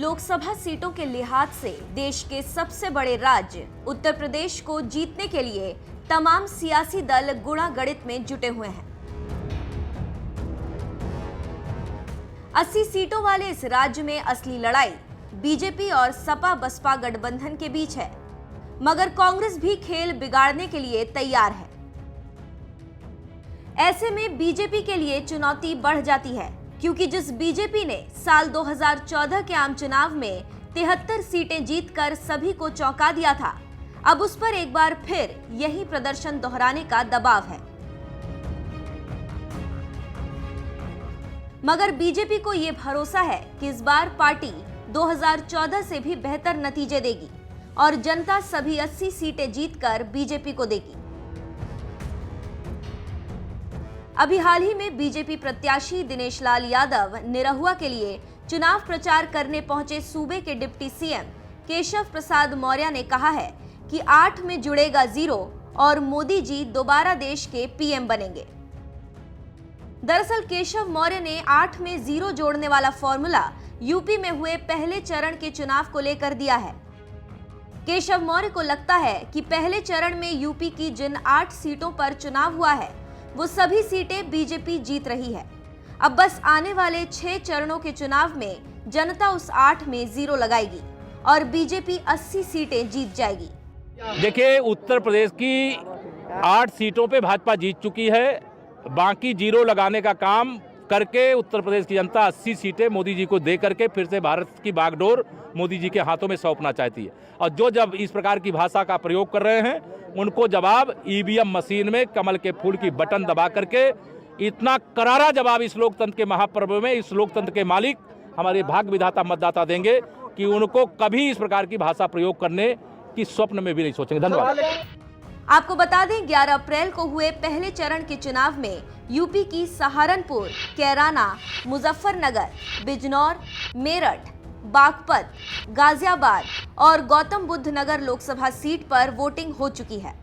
लोकसभा सीटों के लिहाज से देश के सबसे बड़े राज्य उत्तर प्रदेश को जीतने के लिए तमाम सियासी दल गुणागणित में जुटे हुए हैं। 80 सीटों वाले इस राज्य में असली लड़ाई बीजेपी और सपा बसपा गठबंधन के बीच है, मगर कांग्रेस भी खेल बिगाड़ने के लिए तैयार है। ऐसे में बीजेपी के लिए चुनौती बढ़ जाती है, क्योंकि जिस बीजेपी ने साल 2014 के आम चुनाव में 73 सीटें जीतकर सभी को चौंका दिया था, अब उस पर एक बार फिर यही प्रदर्शन दोहराने का दबाव है। मगर बीजेपी को यह भरोसा है कि इस बार पार्टी 2014 से भी बेहतर नतीजे देगी और जनता सभी 80 सीटें जीतकर बीजेपी को देगी। अभी हाल ही में बीजेपी प्रत्याशी दिनेश लाल यादव निरहुआ के लिए चुनाव प्रचार करने पहुंचे सूबे के डिप्टी सीएम केशव प्रसाद मौर्य ने कहा है कि 8 में जुड़ेगा 0 और मोदी जी दोबारा देश के पीएम बनेंगे। दरअसल केशव मौर्य ने 8 में 0 जोड़ने वाला फॉर्मूला यूपी में हुए पहले चरण के चुनाव को लेकर दिया है। केशव मौर्य को लगता है कि पहले चरण में यूपी की जिन 8 सीटों पर चुनाव हुआ है, वो सभी सीटें बीजेपी जीत रही है। अब बस आने वाले 6 चरणों के चुनाव में जनता उस 8 में 0 लगाएगी और बीजेपी 80 सीटें जीत जाएगी। देखिए, उत्तर प्रदेश की 8 सीटों पे भाजपा जीत चुकी है। बाकी 0 लगाने का काम करके उत्तर प्रदेश की जनता 80 सीटें मोदी जी को दे करके फिर से भारत की बागडोर मोदी जी के हाथों में सौंपना चाहती है। और जो जब इस प्रकार की भाषा का प्रयोग कर रहे हैं, उनको जवाब ईवीएम मशीन में कमल के फूल की बटन दबा करके इतना करारा जवाब इस लोकतंत्र के महापर्व में इस लोकतंत्र के मालिक हमारे भाग्य विधाता मतदाता देंगे कि उनको कभी इस प्रकार की भाषा प्रयोग करने की स्वप्न में भी नहीं सोचेंगे। धन्यवाद। आपको बता दें, 11 अप्रैल को हुए पहले चरण के चुनाव में यूपी की सहारनपुर, कैराना, मुजफ्फरनगर, बिजनौर, मेरठ, बागपत, गाजियाबाद और गौतम बुद्ध नगर लोकसभा सीट पर वोटिंग हो चुकी है।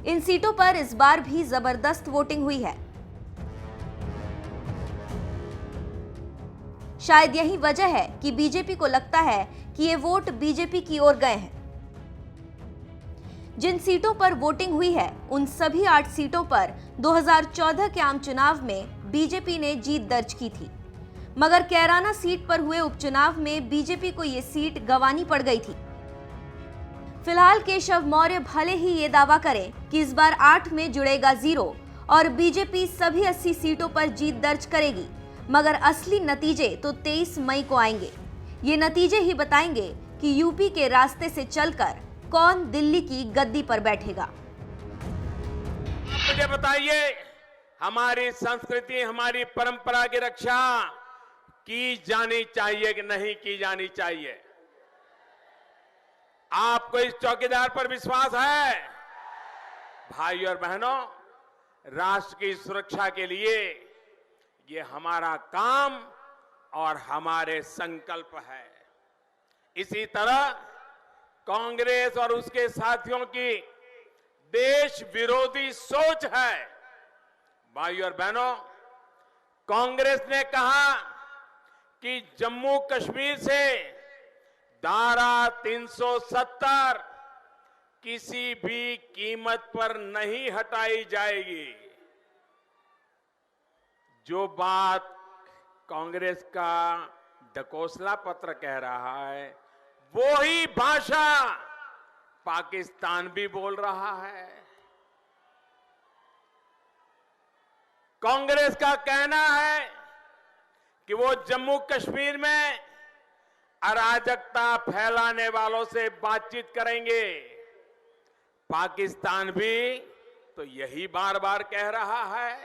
इन सीटों पर इस बार भी जबरदस्त वोटिंग हुई है। शायद यही वजह है कि बीजेपी को लगता है कि ये वोट बीजेपी की ओर गए हैं। जिन सीटों पर वोटिंग हुई है, उन सभी 8 सीटों पर 2014 के आम चुनाव में बीजेपी ने जीत दर्ज की थी, मगर कैराना सीट पर हुए उपचुनाव में बीजेपी को ये सीट गंवानी पड़ गई थी। फिलहाल केशव मौर्य भले ही ये दावा करें कि इस बार 8 में जुड़ेगा 0 और बीजेपी सभी 80 सीटों पर जीत दर्ज करेगी, मगर असली नतीजे तो 23 मई को आएंगे। ये नतीजे ही बताएंगे कि यूपी के रास्ते से चलकर कौन दिल्ली की गद्दी पर बैठेगा। मुझे बताइए, हमारी संस्कृति, हमारी परंपरा की रक्षा की जानी चाहिए कि नहीं की जानी चाहिए? आपको इस चौकीदार पर विश्वास है? भाई और बहनों, राष्ट्र की सुरक्षा के लिए ये हमारा काम और हमारे संकल्प है। इसी तरह कांग्रेस और उसके साथियों की देश विरोधी सोच है। भाई और बहनों, कांग्रेस ने कहा कि जम्मू कश्मीर से धारा 370 किसी भी कीमत पर नहीं हटाई जाएगी। जो बात कांग्रेस का ढकोसला पत्र कह रहा है, वो ही भाषा पाकिस्तान भी बोल रहा है। कांग्रेस का कहना है कि वो जम्मू कश्मीर में अराजकता फैलाने वालों से बातचीत करेंगे। पाकिस्तान भी तो यही बार बार कह रहा है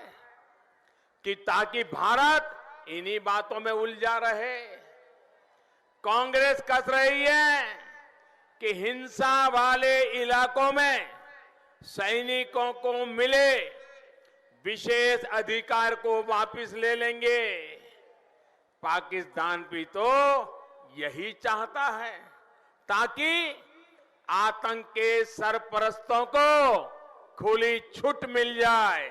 कि ताकि भारत इन्हीं बातों में उलझा रहे। कांग्रेस कस रही है कि हिंसा वाले इलाकों में सैनिकों को मिले विशेष अधिकार को वापस ले लेंगे। पाकिस्तान भी तो यही चाहता है ताकि आतंक के सरपरस्तों को खुली छूट मिल जाए।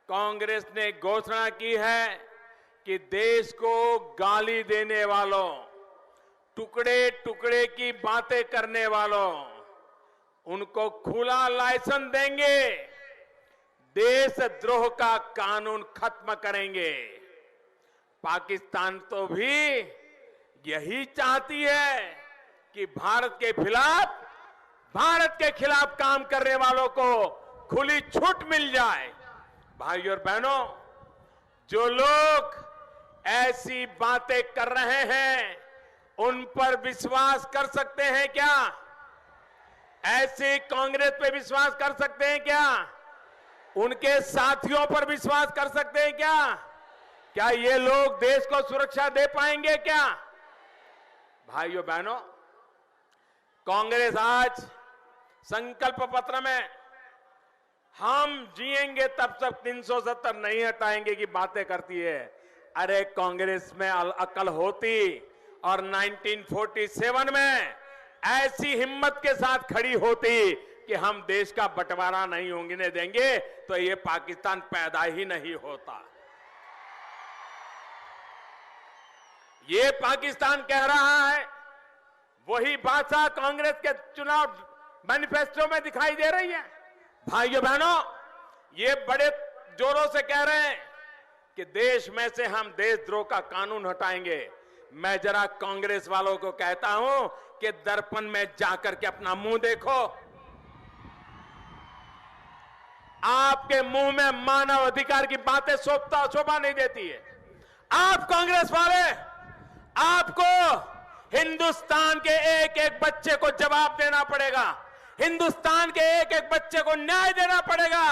कांग्रेस ने घोषणा की है कि देश को गाली देने वालों, टुकड़े टुकड़े की बातें करने वालों, उनको खुला लाइसेंस देंगे, देशद्रोह का कानून खत्म करेंगे। पाकिस्तान तो भी यही चाहती है कि भारत के खिलाफ काम करने वालों को खुली छूट मिल जाए। भाइयों और बहनों, जो लोग ऐसी बातें कर रहे हैं, उन पर विश्वास कर सकते हैं क्या? ऐसी कांग्रेस पे विश्वास कर सकते हैं क्या? उनके साथियों पर विश्वास कर सकते हैं क्या? क्या ये लोग देश को सुरक्षा दे पाएंगे क्या? भाइयों बहनों, कांग्रेस आज संकल्प पत्र में हम जिएंगे तब तक 370 नहीं हटाएंगे की बातें करती है। अरे कांग्रेस में अकल होती और 1947 में ऐसी हिम्मत के साथ खड़ी होती कि हम देश का बंटवारा नहीं होने देंगे, तो ये पाकिस्तान पैदा ही नहीं होता। ये पाकिस्तान कह रहा है, वही भाषा कांग्रेस के चुनाव मैनिफेस्टो में दिखाई दे रही है। भाइयों बहनों, ये बड़े जोरों से कह रहे हैं कि देश में से हम देशद्रोह का कानून हटाएंगे। मैं जरा कांग्रेस वालों को कहता हूं कि दर्पण में जाकर के अपना मुंह देखो। आपके मुंह में मानव अधिकार की बातें शोभा नहीं देती है। आप कांग्रेस वाले, आपको हिंदुस्तान के एक एक बच्चे को जवाब देना पड़ेगा, हिंदुस्तान के एक एक बच्चे को न्याय देना पड़ेगा।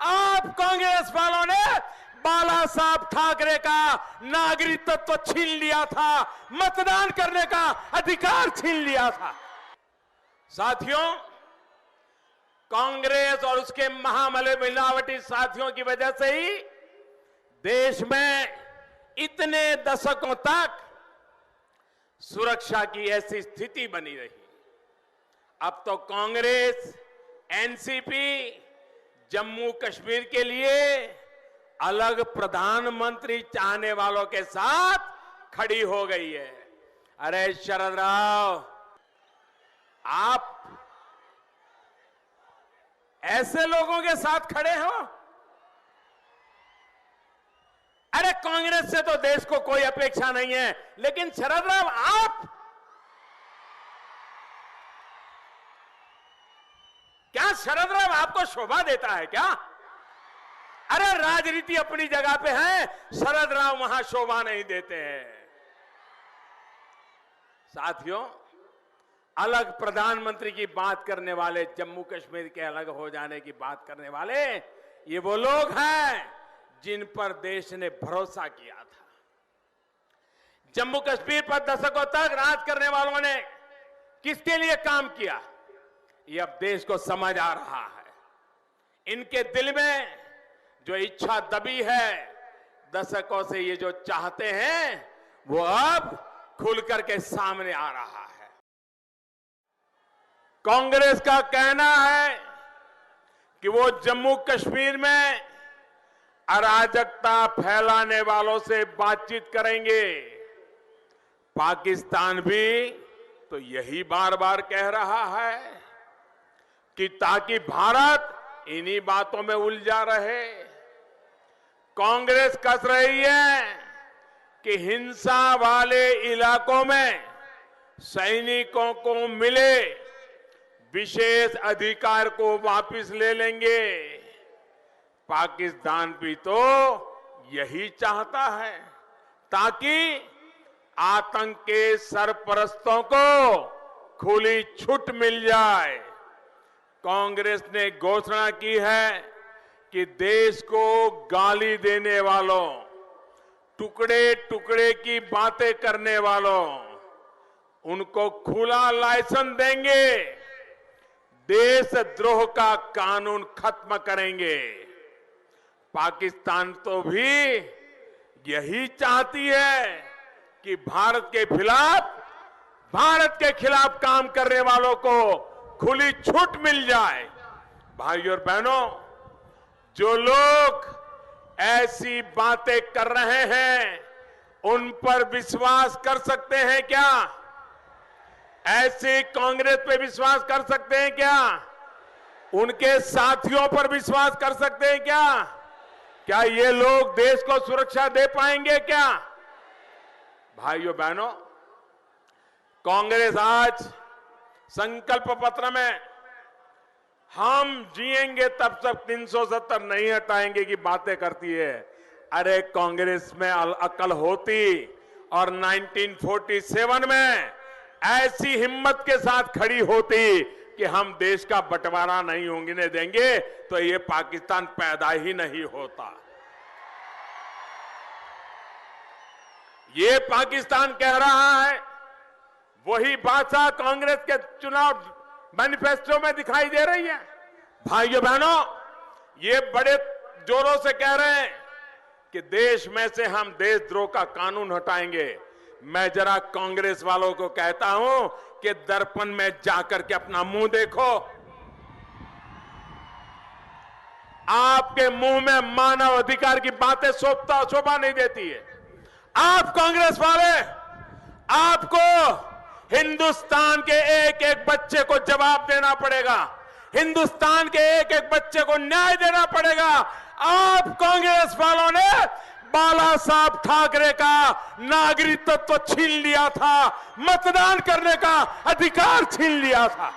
आप कांग्रेस वालों ने बाला साहब ठाकरे का नागरिकत्व तो छीन लिया था, मतदान करने का अधिकार छीन लिया था। साथियों, कांग्रेस और उसके महामले मिलावटी साथियों की वजह से ही देश में इतने दशकों तक सुरक्षा की ऐसी स्थिति बनी रही। अब तो कांग्रेस, एनसीपी जम्मू कश्मीर के लिए अलग प्रधानमंत्री चाहने वालों के साथ खड़ी हो गई है। अरे शरद राव, आप ऐसे लोगों के साथ खड़े हो? अरे कांग्रेस से तो देश को कोई अपेक्षा नहीं है, लेकिन शरद राव आप, क्या शरद राव आपको शोभा देता है क्या? अरे राजनीति अपनी जगह पे है, शरद राव वहां शोभा नहीं देते हैं। साथियों, अलग प्रधानमंत्री की बात करने वाले, जम्मू कश्मीर के अलग हो जाने की बात करने वाले, ये वो लोग हैं जिन पर देश ने भरोसा किया था। जम्मू कश्मीर पर दशकों तक राज करने वालों ने किसके लिए काम किया, ये अब देश को समझ आ रहा है। इनके दिल में जो इच्छा दबी है, दशकों से ये जो चाहते हैं, वो अब खुल करके सामने आ रहा है। कांग्रेस का कहना है कि वो जम्मू कश्मीर में अराजकता फैलाने वालों से बातचीत करेंगे। पाकिस्तान भी तो यही बार बार कह रहा है कि ताकि भारत इन्हीं बातों में उलझा रहे। कांग्रेस कस रही है कि हिंसा वाले इलाकों में सैनिकों को मिले विशेष अधिकार को वापस ले लेंगे। पाकिस्तान भी तो यही चाहता है ताकि आतंक के सरपरस्तों को खुली छूट मिल जाए। कांग्रेस ने घोषणा की है कि देश को गाली देने वालों, टुकड़े टुकड़े की बातें करने वालों, उनको खुला लाइसेंस देंगे, देशद्रोह का कानून खत्म करेंगे। पाकिस्तान तो भी यही चाहती है कि भारत के खिलाफ काम करने वालों को खुली छूट मिल जाए। भाइयों और बहनों, जो लोग ऐसी बातें कर रहे हैं, उन पर विश्वास कर सकते हैं क्या? ऐसी कांग्रेस पे विश्वास कर सकते हैं क्या? उनके साथियों पर विश्वास कर सकते हैं क्या? क्या ये लोग देश को सुरक्षा दे पाएंगे क्या? भाइयों बहनों, कांग्रेस आज संकल्प पत्र में हम जिएंगे तब तक 370 नहीं हटाएंगे की बातें करती है। अरे कांग्रेस में अकल होती और 1947 में ऐसी हिम्मत के साथ खड़ी होती कि हम देश का बंटवारा नहीं होने देंगे तो ये पाकिस्तान पैदा ही नहीं होता। ये पाकिस्तान कह रहा है, वही भाषा कांग्रेस के चुनाव मैनिफेस्टो में दिखाई दे रही है। भाइयों बहनों, ये बड़े जोरों से कह रहे हैं कि देश में से हम देशद्रोह का कानून हटाएंगे। मैं जरा कांग्रेस वालों को कहता हूं कि दर्पण में जाकर के अपना मुंह देखो। आपके मुंह में मानव अधिकार की बातें शोभा नहीं देती है। आप कांग्रेस वाले, आपको हिंदुस्तान के एक एक बच्चे को जवाब देना पड़ेगा, हिंदुस्तान के एक एक बच्चे को न्याय देना पड़ेगा। आप कांग्रेस वालों ने बाला साहब ठाकरे का नागरिकत्व छीन लिया था, मतदान करने का अधिकार छीन लिया था।